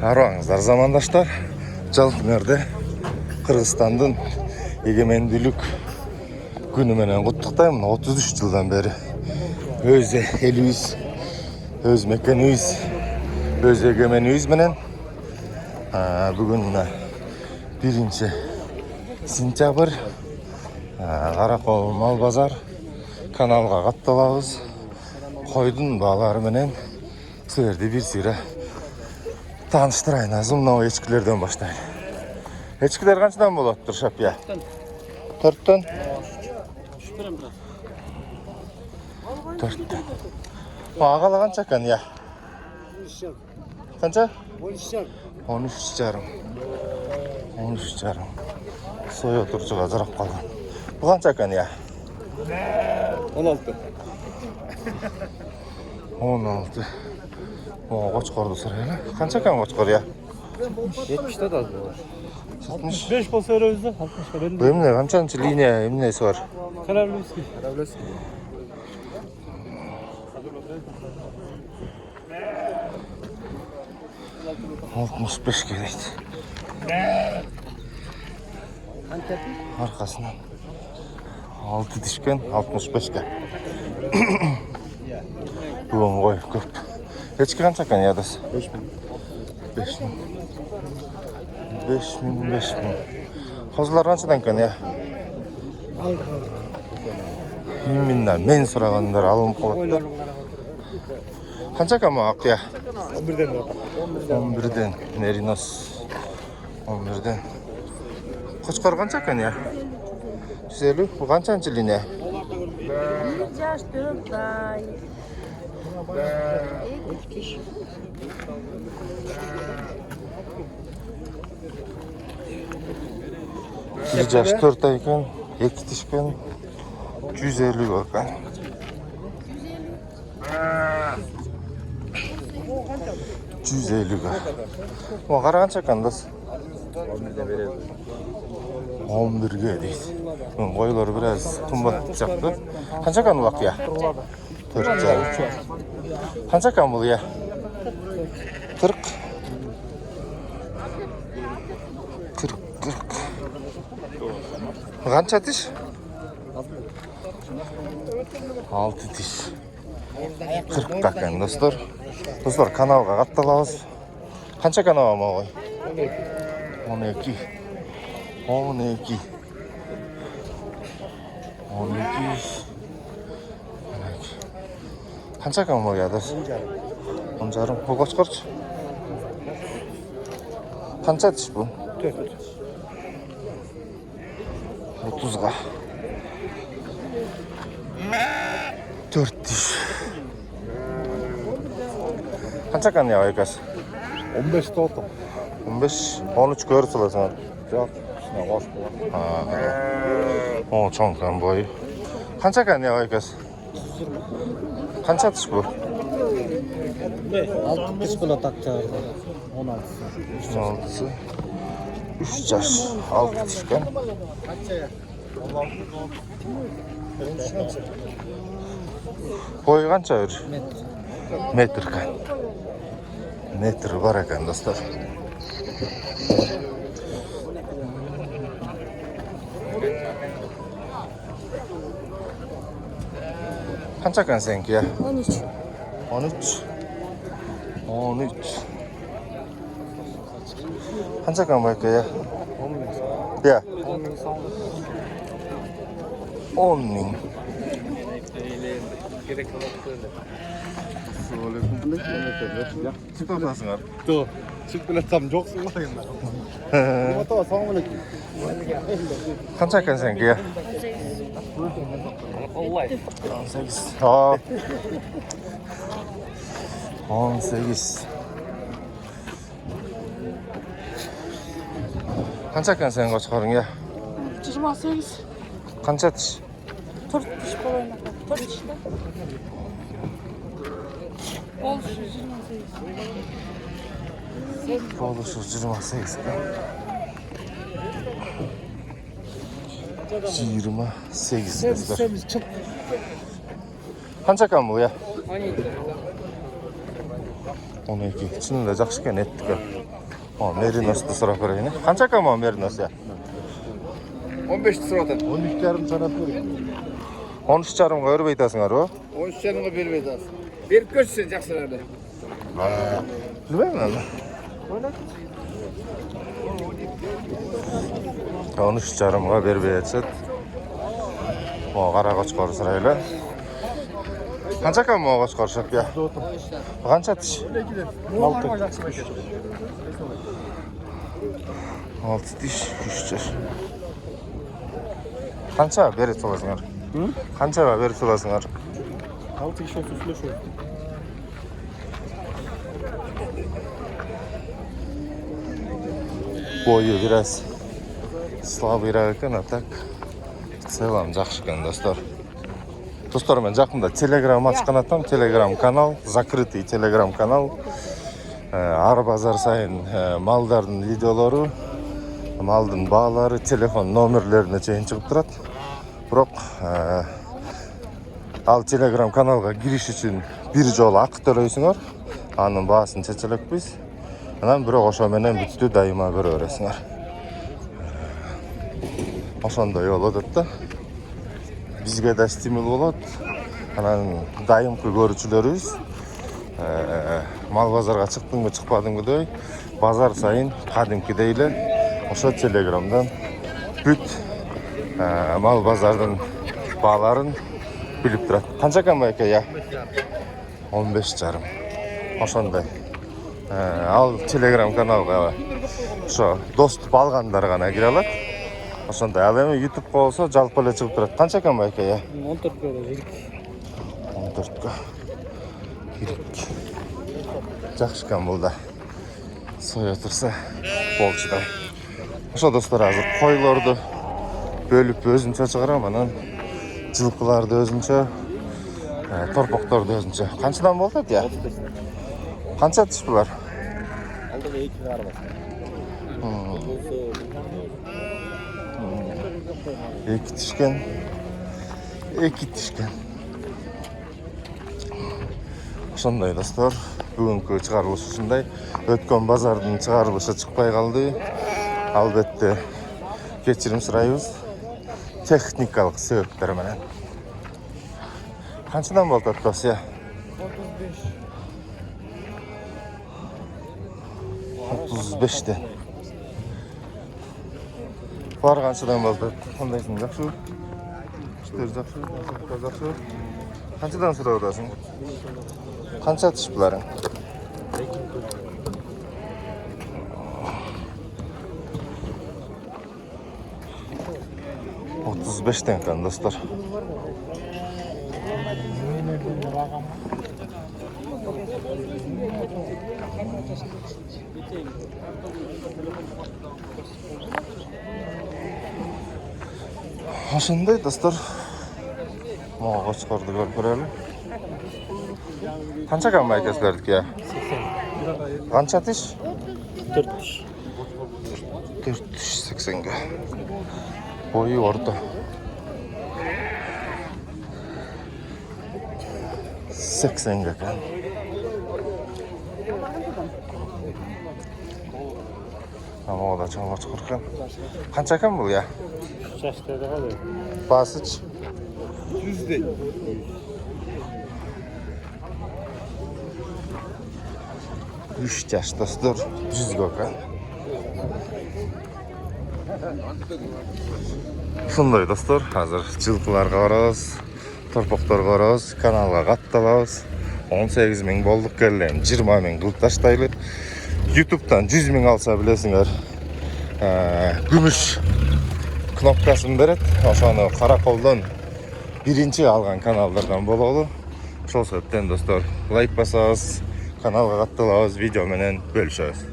Arvаңыздар замандаштар. Жалпыңарды Кыргызстандын эгемендүүлүк күнү менен куттуктайм. 33 жылдан бери өз элибиз, өз мекенибиз, өз эгеменибиз менен бүгүн мына 1-сентябрь Каракол мал базар каналга катталабыз. Койдун баалары менен силерди бир сыйра тааныштырайын. Азыр мына эчкилерден баштайлы. Эчкилер канчадан болот туршап я? 4төн. 4төн. Агала канча экен я? Канча? 13,5. 13,5. Соя турчуга жарап калган. Бу канча экен я? 16. 16. Koçkordu sırayla. Kança kan koçkor ya? 70'te de az var. 65 olsa öyle özde. 60'da ben de. Benim ne? Kançançı linye, benim neyse var? Karabluski. 65 gerekti. Arkasından 6 dişken 65 gel. Buğum koy köp. Hiç kança kan ya da? 5.000. 5.000. Kozlar kançadan kan ya? 1000'den men soraganlar alınıp kalıptı. Kança kan mı ak ya? 11'den Merinos. 11'den. Koçkor kança kan ya? 150. Bu kançançı linye? 1 yaş 4 ay. Bir yaş 4 ayken, 2 dişken 150 bakın. 150 bak. O kara kança kandas? 11'ge değil. Koyuları biraz kumbat çıktı. Kança kan bak ya? 4 ay. Kança kan bul ya? 40. 40. Kança diş? 6 diş. 40 bakın dostlar. Dostlar kanalga kattалабыз. Kança kanal ama koy? 12. 12. 12. Kança kan bu ya da? 10,5. Bu kaç kaç? Kança diş bu? 30'ga. 4 diş. Kança kan ya aykas? 15'te oldum. 15, 13 görürsün sen. Yok. Şuna hoş bu. O çok kan boyu. Kança kan ya aykas? Kança diş bu? Alt dış kula takacağız. 16'sı. 16'sı. 3 yaş. 6 dişken. Boyu kança ver? Metr kan. Metr var ekan dostlar. Kança kan senki ya? 13. 13. 13. Kança kan bayka ya? Ya. 10.000. Gerek yok böyle. Çık otasınlar. Dur. Çık bile tam yoksun var ya. Bu hata selamünaleyküm. Kança kan senki ya? Allah. 18. Aa. 18. Kança kan sen koçkorun ya? 28. Kança diş? 4 diş kolayına. 4 dişte. Olsun 28. Oluşur 28. 28 kızlar. Semiz çık. Kança kan bu ya? 17. 12. Чынында жакшы экен эттики. О, Мериносты сурап көрейін. Қанша кама Меринос я? 15 sıra atan. 13,5 sanat var. 13,5-ға өріп айтасыңар, о? 13,5'ға бермейді az. Berip köşsün жақсырады. Білмеймін аны. 13,5-ға бербей етсет. О, қара қошқар сұрайлы. Қанша кам о қошқар шап я? Қанша тіш? 6 тіш, 3 тіш. Қанша беріп соласыңар? Қаншаға беріп соласыңар? 6 kişi olsun süle şöyle. Бойы біраз слабыйрақ екен, а так в целом жақсы екен, достар. Достар, мен жақында телеграм ашқан атам, телеграм канал, закрытый телеграм канал. Ар базар сайын малдардың видеолары, малдың бағалары, телефон номерлеріне чейін шығып тұрады. Бірақ ал телеграм каналға кіріш үшін бір жол ақы төлейсіңер. Анын бағасын чечелекпіз. Анан бирок ошо менен бүттү дайыма көрө бересиңер. Ошондой болот да. Бизге да стимул болот. Анан дайымкы көрүүчүлөрүбүз мал базарга чыктыңбы чыкпадыңбы дей, базар сайын кадимкидей эле ошо телеграмдан бүт мал базардын бааларын билип турат. Канча кам эке я? 15,5. Ошондой. Ал телеграм каналга ошо доступ алгандар гана кире алат. Ошондой. Ал эми YouTube болсо жалпы эле чыгып турат. Канча кам эке я? 14'e жирик. 14 керек. Жакшы кам бул да. Соя турса болчу да. Ошо достор, азыр койлорду бөлүп өзүнчө чыгарам, анан жылкыларды өзүнчө, торпокторду өзүнчө. Канчадан болду я? Канча тиш булар? Алдыга 2 кары бар. 2 тишкен. 2 тишкен. Ошондой достор, бүгүнкү чыгарылыш ушундай. Өткөн базардын чыгарылышы чыкпай калды. Албетте кечирим сурайбыз. Техникалык себептер менен. Канчадан болду атпас я? 35'te. Var kançadan boldu. Kandaysın, жакшы? İşler жакшы, жакшы. Kançadan sıra odasın? Kança tiş buların? ...35'ten kan dostlar. Ошондой достор. Мага кочкорду көрүп көрөлү. Канча кам байкесилердики я? 80. Канча тиш? 4 tiş. 4 тиш 80ге. Бою орто. 80ге екен. Ама да чоң кочкор экен. Канча экен бул я? 3 yaşlarda kalıyor. Basıç. 100 değil. 3 yaş dostlar, 100 eкен. Ушундай достор, азыр жылкыларга барабыз, торпокторго барабыз, каналга катталабыз. 18 000 болдук келе, 20 000 кылып таштайлы. YouTube'dan 100 000 алса билесиңер, күмүш кнопкасын берет. Ошону кара колдон биринчи алган каналдардан бололу. Ошол себептен достор, лайк басабыз, каналга катталабыз, видео менен бөлүшөбүз.